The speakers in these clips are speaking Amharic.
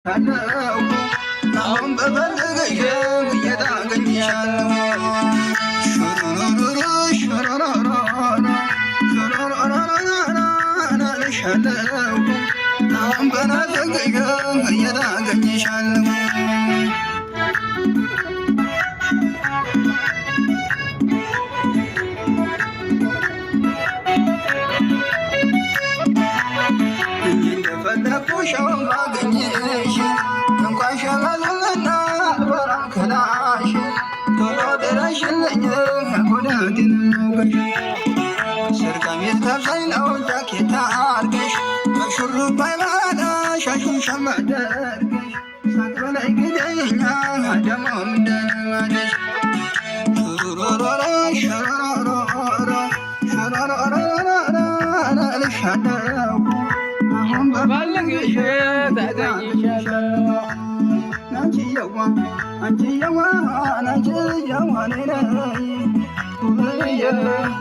አሁን በፈለገሽ እየታገኝሻለሁ አሁን በናፈቀሽ እየታገኝሻለሁ እንደፈለኩሽ ባገኝሽ እንኳን ሸመልና በራም ከላሽ ቶሎ ድረሽልኝ ጉዳቴን ነውገሽ ሰርጋሜት ከብሳኝ ነው ጃኬታ አርገሽ በሹሩባ ይማዳ ሻሹን ሸመደርገሽ ሳቅ በላይ ግደኛ ደሞ ምደማደሽ ሹሩሮሮ ሹሩሮሮ ሹሩሮሮ ልሻለው አሁን በፈለገሽ ታገኝሻለሁ አንቺየዋ አንቺየዋ አንቺየዋ ነይ ውብልዬ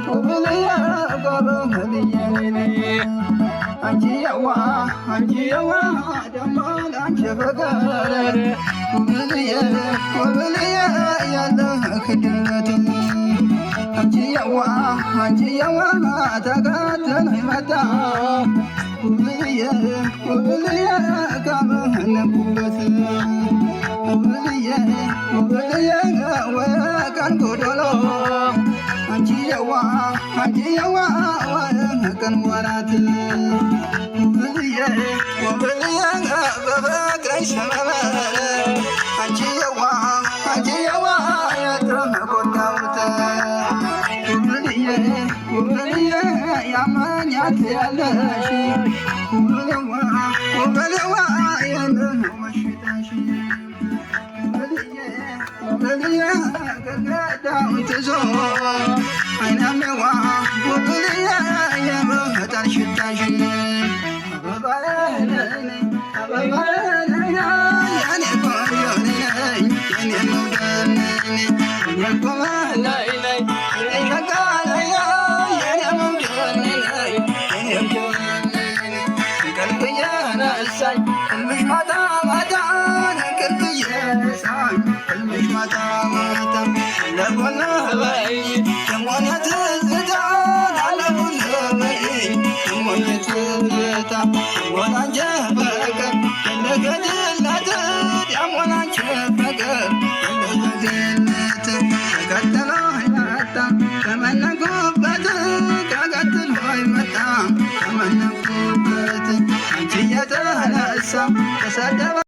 ውብልዬ ጋበህልዬ ነይ አንቺየዋ አንቺየዋ ደሞ ላንቺ ፍቅር ውብልዬ ውብልዬ ያለህ ክድነት አንቺየዋ አንቺየዋ ተከትለኝ መጣ ውብልዬ ውብልዬ ካመህነኩበት ውብልዬ ውብልዬ ወቀን ጎዶሎ አንቺየዋ አንቺየዋ ወቀን ወራት ውብልዬ ውብልዬ በፍቅርሽ ሰበብ አንቺየዋ አንቺየዋ የተጎዳሁት ውብልዬ ውብልዬ ያመኛት ያለሽ ውብልዋ ውብልዋ የለመሽታሽ ውብልዬ ውብልዬ ገገዳው ትዞ አይናሜዋ ውብልዬ የመጣል ሽታሽ አበባዬ ነይ አበባዬ ነይ የኔ ቆንጆ ነይ የኔ መውደድ ነይ የኔ ቆንጆ ነይ ህልምሽ ማታ ማታ እንቅልፍ እየነሳኝ ህልምሽ ማታ ማታ ለጎና በይ ደሞን ትዝታ ላለጎና በይ ደሞን ትዝታ ደሞናንቸ ፍቅር እንደገድለት ደሞናንቸ ፍቅር እንደገድለት ተከተሎ ይመጣ ከመነኩበት ከቀትሎ ይመጣ ከመነኩበት አንቺ የተነሳ ተሰደበ